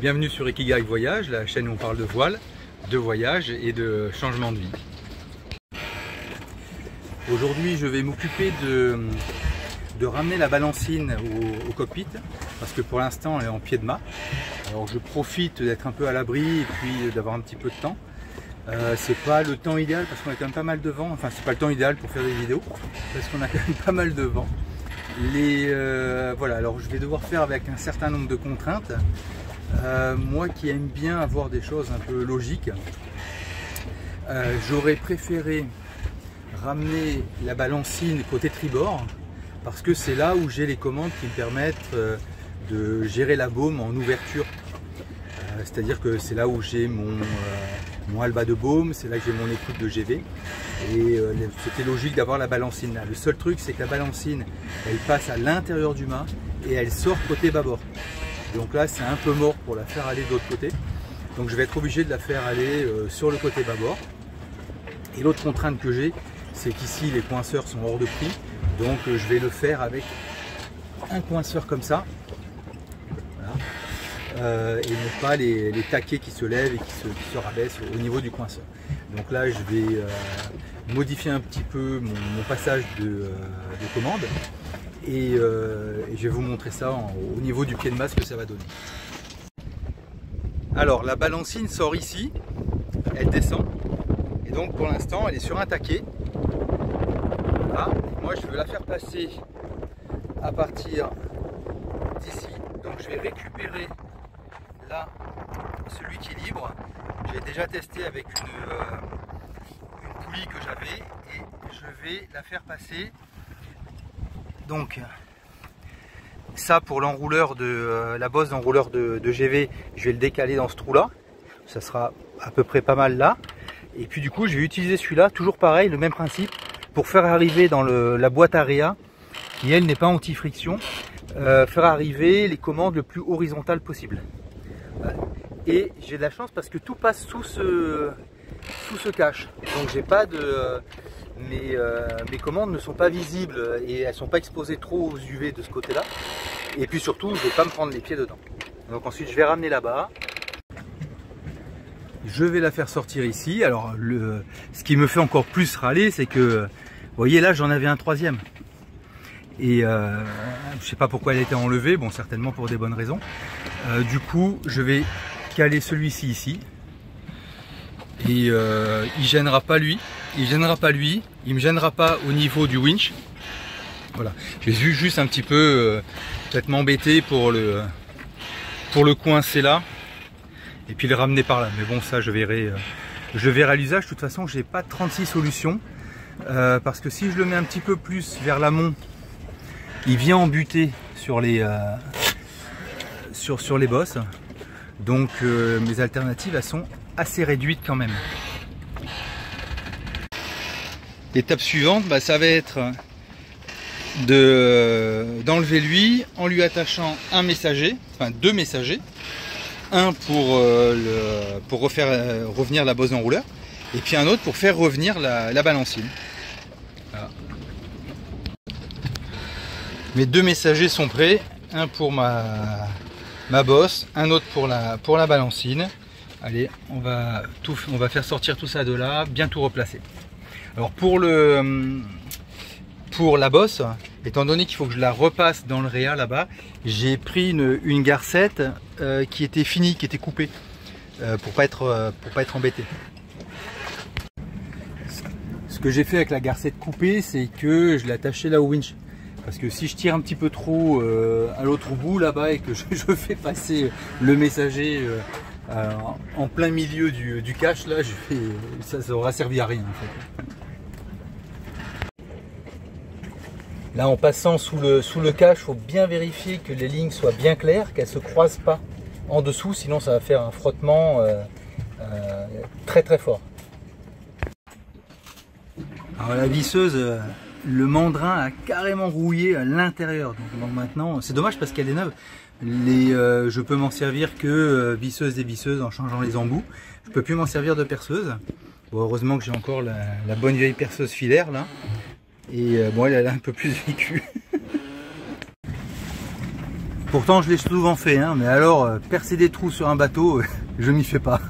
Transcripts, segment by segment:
Bienvenue sur Ikigai Voyage, la chaîne où on parle de voile, de voyage et de changement de vie. Aujourd'hui, je vais m'occuper de ramener la balancine au cockpit parce que pour l'instant elle est en pied de mât. Alors je profite d'être un peu à l'abri et puis d'avoir un petit peu de temps. C'est pas le temps idéal parce qu'on a quand même pas mal de vent. Enfin, c'est pas le temps idéal pour faire des vidéos parce qu'on a quand même pas mal de vent. Voilà, alors je vais devoir faire avec un certain nombre de contraintes. Moi qui aime bien avoir des choses un peu logiques, j'aurais préféré ramener la balancine côté tribord parce que c'est là où j'ai les commandes qui me permettent de gérer la baume en ouverture. C'est-à-dire que c'est là où j'ai mon alba de baume, c'est là que j'ai mon écoute de GV et c'était logique d'avoir la balancine là. Le seul truc c'est que la balancine elle passe à l'intérieur du mât et elle sort côté bâbord. Donc là c'est un peu mort pour la faire aller de l'autre côté. Donc je vais être obligé de la faire aller sur le côté bâbord. Et l'autre contrainte que j'ai, c'est qu'ici les coinceurs sont hors de prix. Donc je vais le faire avec un coinceur comme ça. Voilà. Et non pas les taquets qui se lèvent et qui se rabaissent au niveau du coinceur. Donc là je vais modifier un petit peu mon passage de commande. Et je vais vous montrer ça au niveau du pied de mât ce que ça va donner. Alors la balancine sort ici, elle descend et donc pour l'instant elle est sur un taquet. Voilà. Moi je veux la faire passer à partir d'ici. Donc je vais récupérer là celui qui est libre. J'ai déjà testé avec une poulie que j'avais et je vais la faire passer. Donc ça pour l'enrouleur de la bosse d'enrouleur de GV, je vais le décaler dans ce trou là, ça sera à peu près pas mal là. Et puis du coup je vais utiliser celui-là, toujours pareil, le même principe, pour faire arriver dans la boîte Area, qui elle n'est pas anti-friction, faire arriver les commandes le plus horizontales possible. Et j'ai de la chance parce que tout passe sous ce cache, donc j'ai pas de... Mes commandes ne sont pas visibles et elles ne sont pas exposées trop aux UV de ce côté là. Et puis surtout je ne vais pas me prendre les pieds dedans. Donc ensuite je vais ramener là-bas. Je vais la faire sortir ici. Alors ce qui me fait encore plus râler, c'est que vous voyez là j'en avais un troisième. Et je ne sais pas pourquoi elle a été enlevée, bon certainement pour des bonnes raisons. Du coup je vais caler celui-ci ici. Et il gênera pas lui, il me gênera pas au niveau du winch. Voilà, j'ai juste un petit peu peut-être m'embêter pour le coincer là et puis le ramener par là. Mais bon ça je verrai à l'usage. De toute façon j'ai pas 36 solutions parce que si je le mets un petit peu plus vers l'amont, il vient en buter sur les sur les bosses. Donc mes alternatives elles sont assez réduite quand même. L'étape suivante, ça va être d'enlever lui en lui attachant un messager, enfin deux messagers, un pour refaire revenir la bosse d'enrouleur et puis un autre pour faire revenir la balancine. Voilà. Mes deux messagers sont prêts, un pour ma bosse, un autre pour la balancine. Allez, on va faire sortir tout ça de là, bien tout replacer. Alors pour la bosse, étant donné qu'il faut que je la repasse dans le réa là-bas, j'ai pris une garcette qui était finie, qui était coupée, pour pas être embêté. Ce que j'ai fait avec la garcette coupée, c'est que je l'ai attachée là au winch. Parce que si je tire un petit peu trop à l'autre bout là-bas et que je fais passer le messager en plein milieu du cache là, ça aura servi à rien en fait. Là en passant sous le cache, il faut bien vérifier que les lignes soient bien claires, qu'elles ne se croisent pas en dessous, sinon ça va faire un frottement très très fort. Alors la visseuse, le mandrin a carrément rouillé à l'intérieur, donc maintenant c'est dommage parce qu'elle est neuve. Je peux m'en servir que visseuse et visseuse en changeant les embouts. Je peux plus m'en servir de perceuse. Bon, heureusement que j'ai encore la bonne vieille perceuse filaire là. Et bon, elle est un peu plus vécue. Pourtant je l'ai souvent fait, hein, mais alors percer des trous sur un bateau, je m'y fais pas.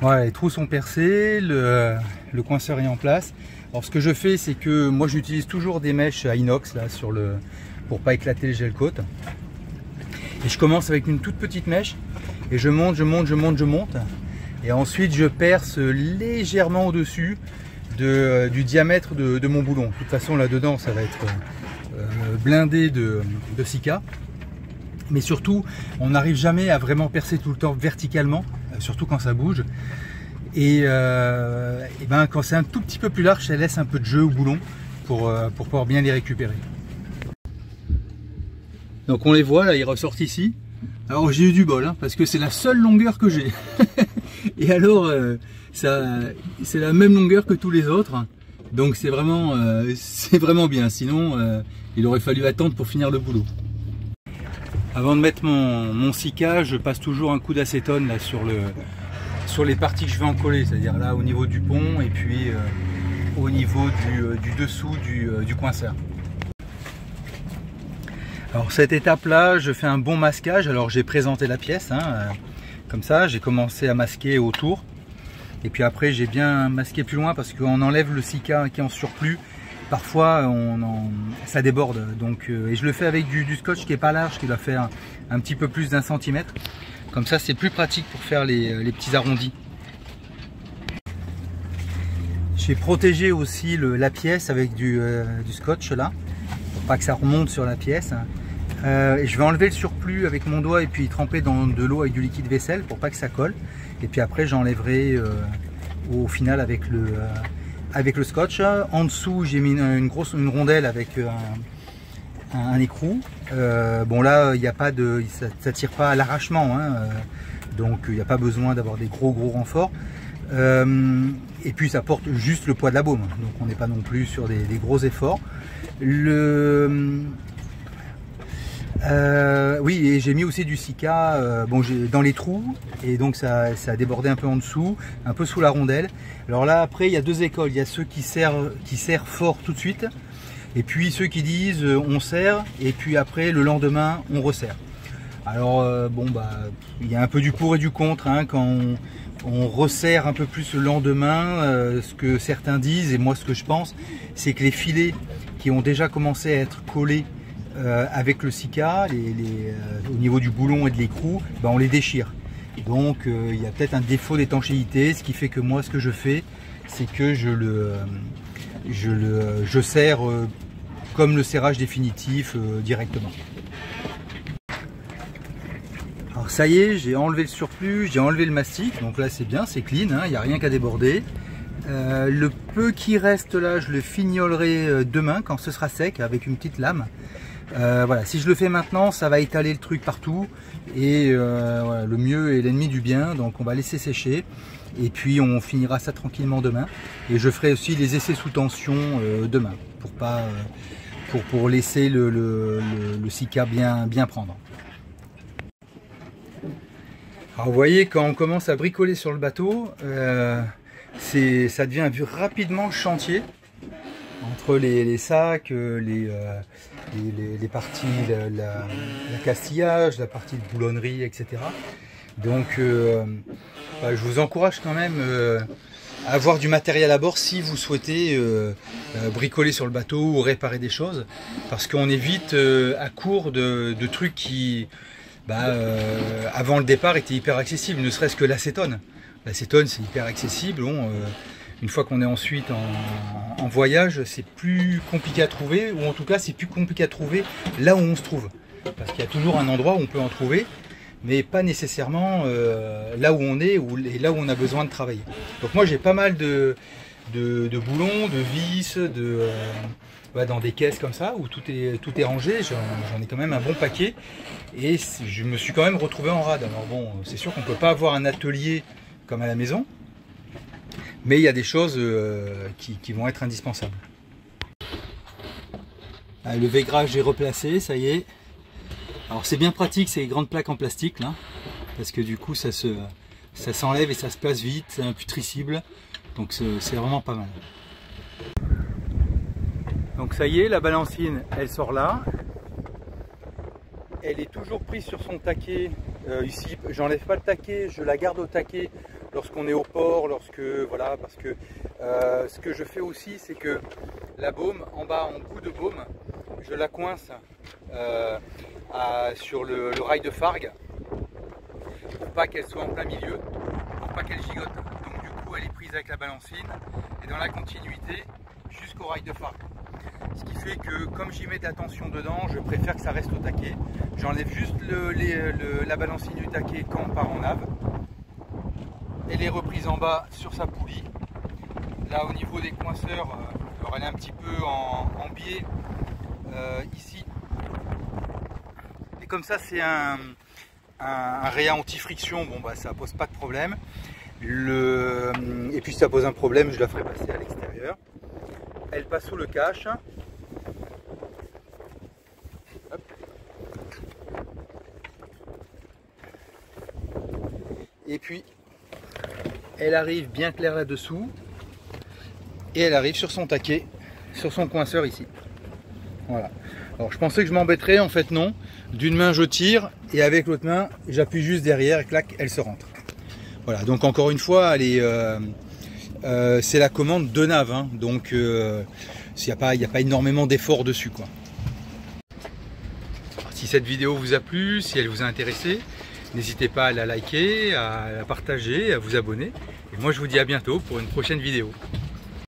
Voilà, les trous sont percés, le coinceur est en place. Alors ce que je fais, c'est que moi j'utilise toujours des mèches à inox là pour pas éclater le gel coat. Et je commence avec une toute petite mèche et je monte. Et ensuite je perce légèrement au-dessus du diamètre de mon boulon. De toute façon là-dedans ça va être blindé de sika. Mais surtout, on n'arrive jamais à vraiment percer tout le temps verticalement, surtout quand ça bouge. Et ben, quand c'est un tout petit peu plus large, ça laisse un peu de jeu au boulon pour pouvoir bien les récupérer. Donc on les voit là, ils ressortent ici. Alors j'ai eu du bol, hein, parce que c'est la seule longueur que j'ai. Et alors, c'est la même longueur que tous les autres. Donc c'est vraiment bien. Sinon, il aurait fallu attendre pour finir le boulot. Avant de mettre mon sika, je passe toujours un coup d'acétone là sur les parties que je vais en coller, c'est-à-dire là au niveau du pont et puis au niveau du dessous du coinceur. Alors cette étape là, je fais un bon masquage. Alors j'ai présenté la pièce, hein, comme ça, j'ai commencé à masquer autour. Et puis après j'ai bien masqué plus loin parce qu'on enlève le sika qui est en surplus. Parfois ça déborde, donc, et je le fais avec du scotch qui est pas large, qui doit faire un petit peu plus d'1 centimètre. Comme ça c'est plus pratique pour faire les petits arrondis. J'ai protégé aussi la pièce avec du scotch là, pour pas que ça remonte sur la pièce. Et je vais enlever le surplus avec mon doigt et puis tremper dans de l'eau avec du liquide vaisselle pour pas que ça colle. Et puis après j'enlèverai au final avec le scotch. En dessous j'ai mis une rondelle avec un écrou. Bon là il n'y a pas ça tire pas à l'arrachement, hein, donc il n'y a pas besoin d'avoir des gros renforts. Et puis ça porte juste le poids de la baume, donc on n'est pas non plus sur des gros efforts. Oui, et j'ai mis aussi du sika dans les trous, et donc ça a débordé un peu en dessous, un peu sous la rondelle. Alors là après il y a deux écoles, il y a ceux qui serrent fort tout de suite, et puis ceux qui disent on serre et puis après le lendemain on resserre. Alors il y a un peu du pour et du contre, hein, quand on resserre un peu plus le lendemain. Ce que certains disent et moi ce que je pense, c'est que les filets qui ont déjà commencé à être collés avec le sika, au niveau du boulon et de l'écrou, on les déchire. Donc il y a peut-être un défaut d'étanchéité, ce qui fait que moi ce que je fais, c'est que je serre comme le serrage définitif directement. Alors ça y est, j'ai enlevé le surplus, j'ai enlevé le mastic, donc là c'est bien, c'est clean, hein, il n'y a rien qu'à déborder. Le peu qui reste là, je le fignolerai demain quand ce sera sec avec une petite lame. Voilà, si je le fais maintenant, ça va étaler le truc partout et voilà, le mieux est l'ennemi du bien, donc on va laisser sécher et puis on finira ça tranquillement demain. Et je ferai aussi les essais sous tension demain pour laisser le sika bien prendre. Alors vous voyez, quand on commence à bricoler sur le bateau, ça devient rapidement chantier entre les sacs, les parties, la castillage, la partie de boulonnerie, etc. Donc je vous encourage quand même à avoir du matériel à bord si vous souhaitez bricoler sur le bateau ou réparer des choses, parce qu'on est vite à court de trucs qui avant le départ étaient hyper accessibles, ne serait-ce que l'acétone. L'acétone c'est hyper accessible. Une fois qu'on est ensuite en voyage, c'est plus compliqué à trouver, ou en tout cas c'est plus compliqué à trouver là où on se trouve. Parce qu'il y a toujours un endroit où on peut en trouver, mais pas nécessairement là où on est et là où on a besoin de travailler. Donc moi j'ai pas mal de boulons, de vis, dans des caisses comme ça, où tout est rangé. J'en ai quand même un bon paquet, et je me suis quand même retrouvé en rade. Alors bon, c'est sûr qu'on ne peut pas avoir un atelier comme à la maison, mais il y a des choses qui vont être indispensables. Le vaigrage est replacé, ça y est. Alors c'est bien pratique ces grandes plaques en plastique là, parce que du coup ça s'enlève et ça se place vite, c'est imputricible, donc c'est vraiment pas mal. Donc ça y est, la balancine elle sort là. elle est toujours prise sur son taquet. Ici, j'enlève pas le taquet, je la garde au taquet lorsqu'on est au port, voilà, parce que ce que je fais aussi, c'est que la baume, en bas, en bout de baume, je la coince sur le rail de Fargue, pour pas qu'elle soit en plein milieu, pour pas qu'elle gigote. Donc du coup, elle est prise avec la balancine et dans la continuité jusqu'au rail de Fargue. Ce qui fait que comme j'y mets de la tension dedans, je préfère que ça reste au taquet. J'enlève juste la balancine du taquet quand on part en nave. Elle est reprise en bas sur sa poulie. Là au niveau des coinceurs, alors elle est un petit peu en biais ici. Et comme ça c'est un réa anti-friction, bon bah ça pose pas de problème. Et puis si ça pose un problème, je la ferai passer à l'extérieur. Elle passe sous le cache. Hop. Et puis elle arrive bien claire là-dessous et elle arrive sur son taquet, sur son coinceur ici. Voilà. Alors je pensais que je m'embêterais, en fait non. D'une main je tire et avec l'autre main j'appuie juste derrière et clac, elle se rentre. Voilà, donc encore une fois, c'est la commande de nave, hein, donc il n'y a pas énormément d'efforts dessus, quoi. Alors, si cette vidéo vous a plu, si elle vous a intéressé, n'hésitez pas à la liker, à la partager, à vous abonner. Et moi je vous dis à bientôt pour une prochaine vidéo.